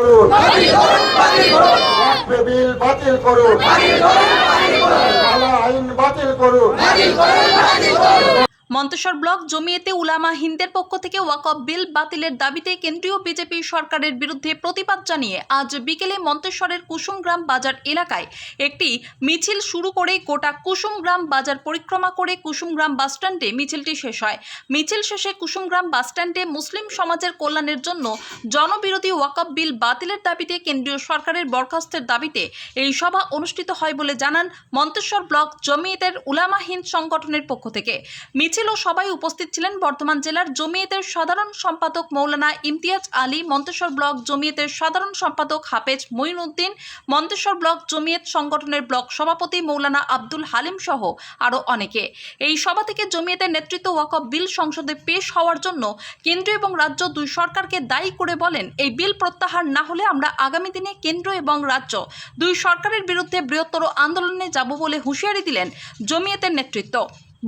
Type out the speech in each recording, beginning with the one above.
করুন, বিল বাতিল করুন, কালা আইন বাতিল করুন। মন্তেশ্বর ব্লক জমিয়েতে উলামা হিন্দের পক্ষ থেকে ওয়াকফ বিল বাতিলের দাবিতে কেন্দ্রীয় বিজেপি সরকারের বিরুদ্ধে প্রতিবাদ জানিয়ে আজ বিকেলে মন্তেশ্বরের কুসুমগ্রাম বাজার এলাকায় একটি মিছিল শুরু করে গোটা কুসুমগ্রাম বাজার পরিক্রমা করে কুসুমগ্রাম বাসস্ট্যান্ডে মিছিলটি শেষ হয়। মিছিল শেষে কুসুমগ্রাম বাসস্ট্যান্ডে মুসলিম সমাজের কল্যাণের জন্য জনবিরোধী ওয়াকফ বিল বাতিলের দাবিতে কেন্দ্রীয় সরকারের বরখাস্তের দাবিতে এই সভা অনুষ্ঠিত হয় বলে জানান মন্তেশ্বর ব্লক জমিয়েতের উলামা হিন্দ সংগঠনের পক্ষ থেকে। মিছিল ও সবাই উপস্থিত ছিলেন বর্ধমান জেলার জমিয়েতের সাধারণ সম্পাদক মৌলানা ইমতিয়াজ আলী, মন্তেশ্বর ব্লক জমিয়েতের সাধারণ সম্পাদক হাফেজ মঈনুদ্দিন, মন্তেশ্বর ব্লক জমিয়েত সংগঠনের ব্লক সভাপতি মৌলানা আব্দুল হালিম সহ আরও অনেকে। এই সভা থেকে জমিয়েতের নেতৃত্ব ওয়াকফ বিল সংসদে পেশ হওয়ার জন্য কেন্দ্র এবং রাজ্য দুই সরকারকে দায়ী করে বলেন, এই বিল প্রত্যাহার না হলে আমরা আগামী দিনে কেন্দ্র এবং রাজ্য দুই সরকারের বিরুদ্ধে বৃহত্তর আন্দোলনে যাব বলে হুঁশিয়ারি দিলেন জমিয়েতের নেতৃত্ব।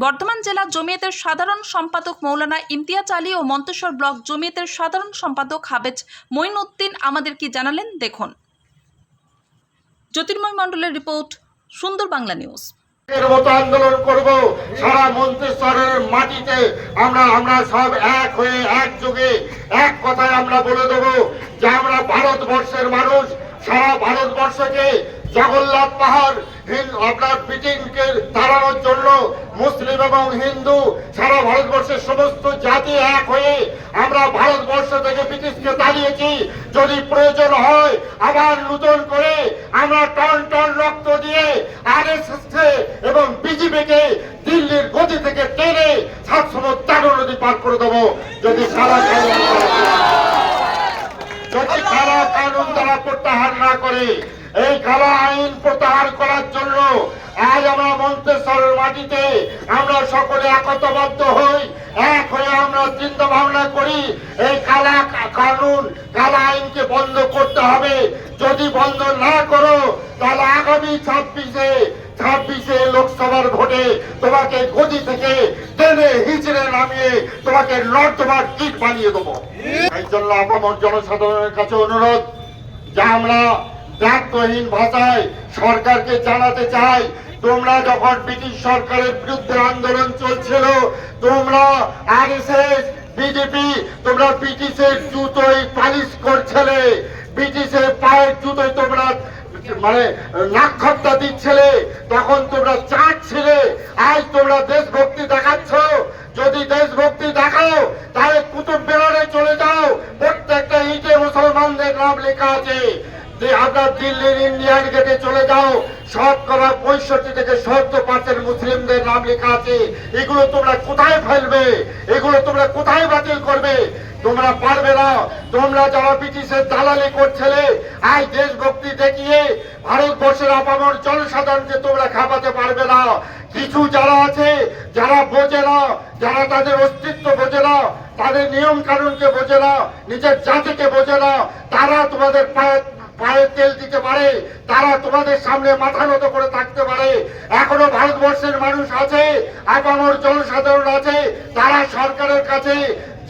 বর্ধমান জেলা জমিয়েতের সাধারণ সম্পাদক মৌলানা ইমতিয়াজ আলী ও মন্তেশ্বর ব্লক জমিয়েতের সাধারণ সম্পাদক হাফেজ মঈনুদ্দিন আমাদের কি জানালেন দেখুন। জ্যোতির্ময় মণ্ডলের রিপোর্ট, সুন্দর বাংলা নিউজ। এর মতো আন্দোলন করব সারা মন্তেশ্বরের মাটিতে। আমরা সব এক হয়ে একযোগে এক কথায় আমরা বলে দেব যে আমরা ভারতবর্ষের মানুষ। সারা ভারতবর্ষকে জগন্নাথ পাহাড় আপনার ব্রিটেনকে তাড়ানোর জন্য মুসলিম এবং হিন্দু সারা ভারতবর্ষের সমস্ত জাতি এক হয়ে আমরা ভারতবর্ষ থেকে ব্রিটিশকে তাড়িয়েছি। যদি প্রয়োজন হয় আবার নতুন করে আমরা টন টন রক্ত দিয়ে আরএসএসকে এবং বিজেপিকে দিল্লির গদি থেকে টেনে 713 নদী পার করে দেবো। যদি সারা কানুন তারা প্রত্যাহার না করে, এই কালা আইন প্রত্যাহার করার জন্য আজ আমরা মন্তেশ্বরের মাটিতে আমরা সকলে একতাবদ্ধ হই, এক হয়ে আমরা চিন্তা ভাবনা করি এই কালা কানুন কালা আইনকে বন্ধ করতে হবে। যদি বন্ধ না করো তাহলে আগামী 26-এ লোকসভার ভোটে তোমাকে গদি থেকে টেনে হিচড়ে নামিয়ে তোমাকে নর্দমার কিট বানিয়ে দেবো। এই জন্য আপামর জনসাধারণের কাছে অনুরোধ যে আমরা দায়িত্বহীন ভাষায় সরকারকে জানাতে চাই, তোমরা যখন ব্রিটিশ সরকারের বিরুদ্ধে আন্দোলন চলছিল, তোমরা আরএসএস বিজেপি তোমরা ব্রিটিশের জুতোয় পালিশ করছিলে, ব্রিটিশের পায়ের জুতোয় তোমরা নাক্ষত্তা দিচ্ছিলে, তখন তোমরা চাটছিলে। আজ তোমরা দেশভক্তি দেখাচ্ছ। যদি দেশভক্তি দেখাও তাহলে কুতুব মিনারে চলে যাও, প্রত্যেকটা ইটে মুসলমানদের নাম লেখা আছে। আপনার দিল্লির ইন্ডিয়ান গেটে চলে যাও, 65 থেকে 70% মুসলিমদের নাম লেখা আছে। এগুলো তোমরা কোথায় ফেলবে? এগুলো তোমরা কোথায় বাতিল করবে? তোমরা পারবে না। তোমরা যারা ব্রিটিশের দালালি করছিলে, আজ দেশভক্তি দেখিয়ে ভারতবর্ষের আপামর জনসাধারণকে তোমরা খাপাতে পারবে না। কিছু যারা আছে, যারা বোঝে না, যারা তাদের অস্তিত্ব বোঝে না, তাদের নিয়ম কানুনকে বোঝে না, নিজের জাতিকে বোঝে না, তারা তোমাদের পায়ে তেল দিতে পারে, তারা তোমাদের সামনে মাথা নত করে থাকতে পারে। এখনো ভারতবর্ষের মানুষ আছে, আপামর জনসাধারণ আছে, তারা সরকারের কাছে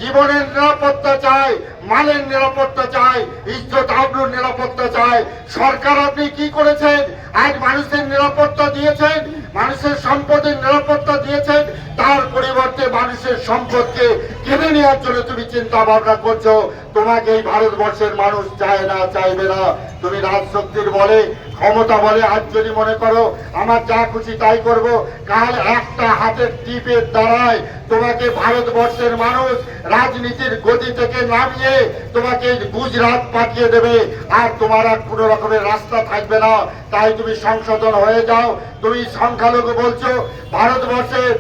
জীবনের নিরাপত্তা চায়, মালের নিরাপত্তা চায়, ইজ্জত আবরুর নিরাপত্তা চায়। সরকার আপনি কি করেছেন? আজ মানুষের নিরাপত্তা দিয়েছেন, মানুষের সম্পদের নিরাপত্তা দিয়েছেন, তার পরিবর্তে মানুষের সম্পদকে কেড়ে নেওয়ার জন্য তুমি চিন্তা ভাবনা করছো। তোমাকে এই ভারতবর্ষের মানুষ চায় না, চাইবে না। তুমি রাজশক্তির বলে, ক্ষমতা বলে আজ যদি মনে করো আমার যা খুশি তাই করব, কাল একটা হাতের টিপের দ্বারায় তোমাকে ভারতবর্ষের মানুষ রাজনীতির গদি থেকে নামিয়ে তোমাকে গুজরাট পাঠিয়ে দেবে, আর তোমার আর কোনো রকমের রাস্তা থাকবে না। তাই তুমি সংশোধন হয়ে যাও। তুমি সংখ্যালঘু বলছো, ভারতবর্ষের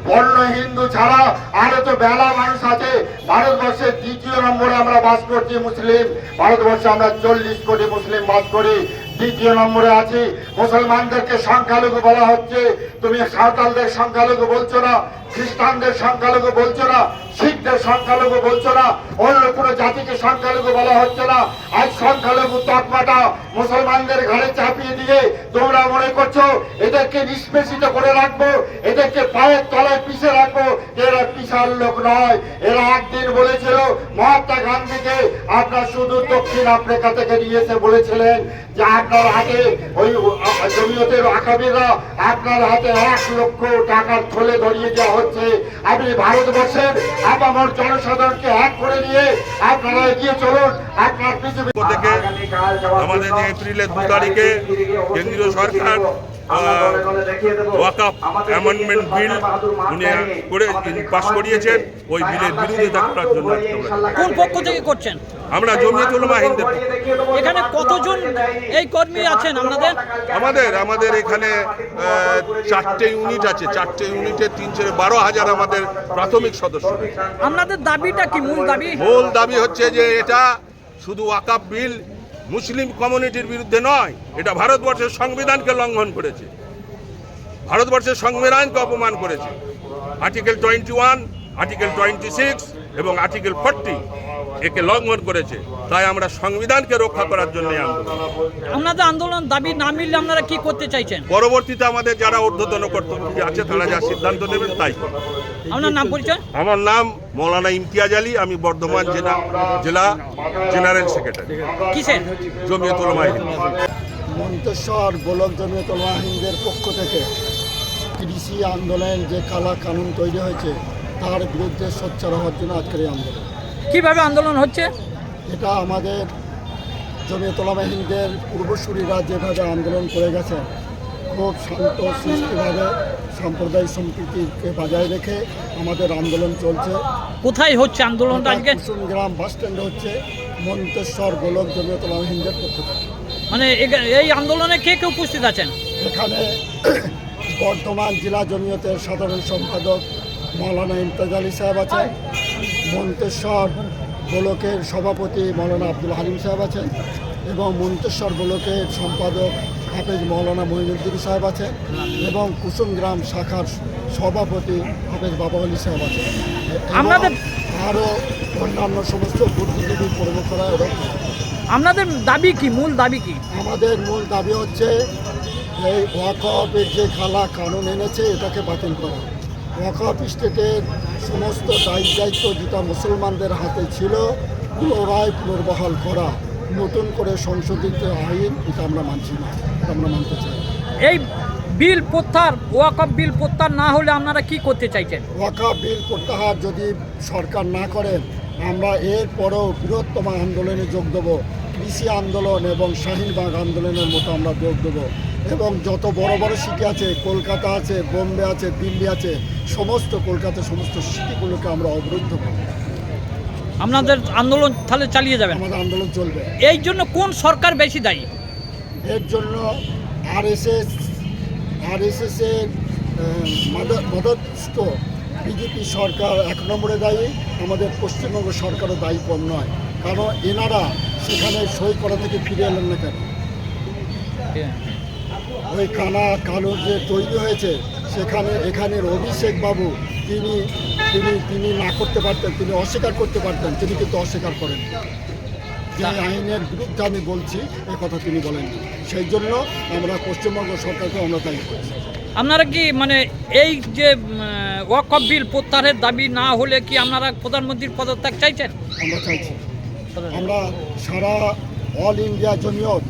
বর্ণ হিন্দু ছাড়া আরো তো বেলা মানুষ আছে। ভারতবর্ষের 2য় নম্বরে আমরা বাস করছি মুসলিম। ভারতবর্ষে আমরা 40 কোটি মুসলিম বাস করি, 2য় নম্বরে আছি। মুসলমানদেরকে সংখ্যালঘু বলা হচ্ছে, তুমি সাঁওতালদের সংখ্যালঘু বলছো না, খ্রিস্টানদের সংখ্যালঘু বলছো না, শিখদের সংখ্যালঘু বলছো না, অন্য কোনো জাতিকে সংখ্যালঘু বলা হচ্ছে না। আজ সংখ্যালঘু তকমাটা মুসলমানদের ঘাড়ে চাপিয়ে দিয়ে তোমরা মনে করছো এদেরকে নিষ্পেষিত করে রাখবো, এদেরকে পায়ের তলায় পিষে রাখবো। এরা পিছার লোক নয়। এরা একদিন বলেছিল মহাত্মা গান্ধীকে আপনার শুধু দক্ষিণ আফ্রিকা থেকে নিয়ে এসে বলেছিলেন যে আপনার হাতে ওই জমিয়তের আকাবিররা আপনার হাতে 1 লক্ষ টাকার থলে ধরিয়ে দেওয়া হচ্ছে। আপনি ভারতবর্ষের আপামর জনসাধারণকে এক করে নিয়ে আপনারা এগিয়ে চলুন। আপনার পৃথিবী থেকে আমাদের যে এপ্রিলের 2 তারিখে কেন্দ্রীয় সরকার ওয়াকফ অ্যামেন্ডমেন্ট বিল উনি করে পাস করিয়েছেন, ওই বিলের বিরোধিতা করার জন্য কোন পক্ষ থেকে করছেন? আমরা জমিয়তুল উলামা হিন্দের এখানে কতজন এই কর্মী আছেন আপনাদের? আমাদের এখানে 4টে ইউনিট আছে। 4টে ইউনিটে 3-12,000 আমাদের প্রাথমিক সদস্য। আপনাদের দাবিটা কি? মূল দাবি হচ্ছে যে এটা শুধু ওয়াকফ বিল মুসলিম কমিউনিটির বিরুদ্ধে নয়, এটা ভারতবর্ষের সংবিধানকে লঙ্ঘন করেছে, ভারতবর্ষের সংবিধানকে অপমান করেছে। আর্টিকেল 21, আর্টিকেল 26 এবং আর্টিকেল 40 একে লঙ্ঘন করেছে। তাই আমরা সংবিধানকে রক্ষা করার জন্য আন্দোলন। আপনাদের আন্দোলন দাবি না মিললে আপনারা কি করতে চাইছেন? পরবর্তীতে আমাদের যারা ঊর্ধ্বতন কর্তৃপক্ষ আছে তারা যা সিদ্ধান্ত নেবেন তাই করবে। আপনার নাম পরিচয়? আমার নাম মৌলানা ইমতিয়াজ আলী, আমি বর্ধমান জেলা জেনারেল সেক্রেটারি কিসের? জমিয়তুল উলামা হিন্দ। মন্তেশ্বর ব্লক জমিয়তুল উলামা হিন্দের পক্ষ থেকে কৃষি আন্দোলন যে কালা কানুন তৈরি হয়েছে তার বিরুদ্ধে সোচ্চার হওয়ার জন্য আজকের এই আন্দোলন। কিভাবে আন্দোলন হচ্ছে? এটা আমাদের জমিয়তুল উলামা হিন্দের পূর্বসূরীরা যেভাবে আন্দোলন করে গেছে, খুব শান্ত সৃষ্টিভাবে সাম্প্রদায়িক সম্প্রীতিকে বজায় রেখে আমাদের আন্দোলন চলছে। কোথায় হচ্ছে আন্দোলনটা আজকে? কুসুমগ্রাম বাস স্ট্যান্ডে হচ্ছে মন্তেশ্বর ব্লক জমিয়তুল উলামা হিন্দের পক্ষ থেকে। মানে এই আন্দোলনে কে কে উপস্থিত আছেন? এখানে বর্ধমান জেলা জমিয়তের সাধারণ সম্পাদক মৌলানা ইমতিয়াজ আলী সাহেব আছেন, মন্তেশ্বর ব্লকের সভাপতি মৌলানা আব্দুল হালিম সাহেব আছেন এবং মন্তেশ্বর ব্লকের সম্পাদক হাফেজ মৌলানা মঈনুদ্দিন সাহেব আছেন এবং কুসুমগ্রাম শাখার সভাপতি হাফেজ বাবা আলী সাহেব আছেন। আমাদের আরও অন্যান্য সমস্ত বুদ্ধিজীবী প্রমুখরা। আপনাদের দাবি কি? মূল দাবি কি? আমাদের মূল দাবি হচ্ছে এই ওয়াকফের যে কালা কানুন এনেছে এটাকে বাতিল করা। ওয়াকফ স্টেটের সমস্ত দায়িত্ব যেটা মুসলমানদের হাতে ছিল পুনরায় পুনর্বহাল করা, নতুন করে সংশোধিত আইন, এটা আমরা মানছি না, এটা আমরা মানতে চাই। এই বিল প্রত্যাহার, ওয়াকফ বিল প্রত্যাহার না হলে আপনারা কি করতে চাইছেন? ওয়াকফ বিল প্রত্যাহার যদি সরকার না করেন আমরা এরপরও বৃহত্তম আন্দোলনে যোগ দেবো। কৃষি আন্দোলন এবং শাহিনবাগ আন্দোলনের মতো আমরা যোগ দেবো এবং যত বড় বড় সিটি আছে, কলকাতা আছে, বোম্বে আছে, দিল্লি আছে, সমস্ত কলকাতার সমস্ত সিটিগুলোকে আমরা অবরুদ্ধ করব। আপনাদের আন্দোলন তাহলে চালিয়ে যাবেন? আমাদের আন্দোলন চলবে। এই জন্য কোন সরকার বেশি দায়ী? এর জন্য আরএসএসের মদতস্থ বিজেপি সরকার 1 নম্বরে দায়ী। আমাদের পশ্চিমবঙ্গ সরকারও দায়ী কম নয়, কারণ এনারা সেখানে সই করা থেকে ফিরে এলেন না কেন? ওই কানুন যে তৈরি হয়েছে সেখানে এখানের অভিষেক বাবু তিনি না করতে পারতেন, তিনি অস্বীকার করতে পারতেন, তিনি কিন্তু অস্বীকার করেন। যে আইনের বিরুদ্ধে আমি বলছি এ কথা তিনি বলেন। সেই জন্য আমরা পশ্চিমবঙ্গ সরকারকে আমরা দায়ী করছি। আপনারা কি মানে এই যে ওয়াকফ বিল প্রত্যাহারের দাবি না হলে কি আপনারা প্রধানমন্ত্রীর পদত্যাগ চাইছেন? আমরা চাইছি, আমরা সারা অল ইন্ডিয়া জমিয়ত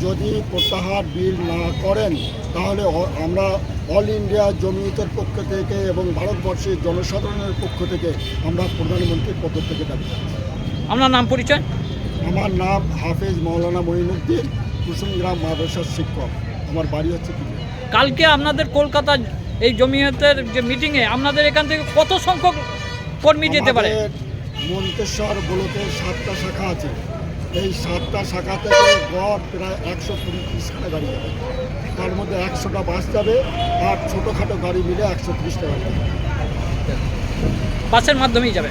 যদি প্রত্যাহার বিল না করেন তাহলে আমরা অল ইন্ডিয়া জমিয়তের পক্ষ থেকে এবং ভারতবর্ষের জনসাধারণের পক্ষ থেকে আমরা প্রধানমন্ত্রীর পদত্যাগে দাবি করছি। আপনার নাম পরিচয়? আমার নাম হাফেজ মৌলানা মঈনুদ্দিন, কুসুমগ্রাম মাদ্রাসার শিক্ষক। আমার বাড়ি হচ্ছে কালকে আপনাদের কলকাতা এই জমিয়তের যে মিটিংয়ে আপনাদের এখান থেকে কত সংখ্যক কর্মী যেতে পারে? মন্তেশ্বর ব্লকের 7টা শাখা আছে। এই 7টা শাখা থেকে গড় প্রায় 130-130টা গাড়ি যাবে। তার মধ্যে 100টা বাস যাবে আর ছোটোখাটো গাড়ি মিলে 130টা গাড়ি যাবে। বাসের মাধ্যমেই যাবে।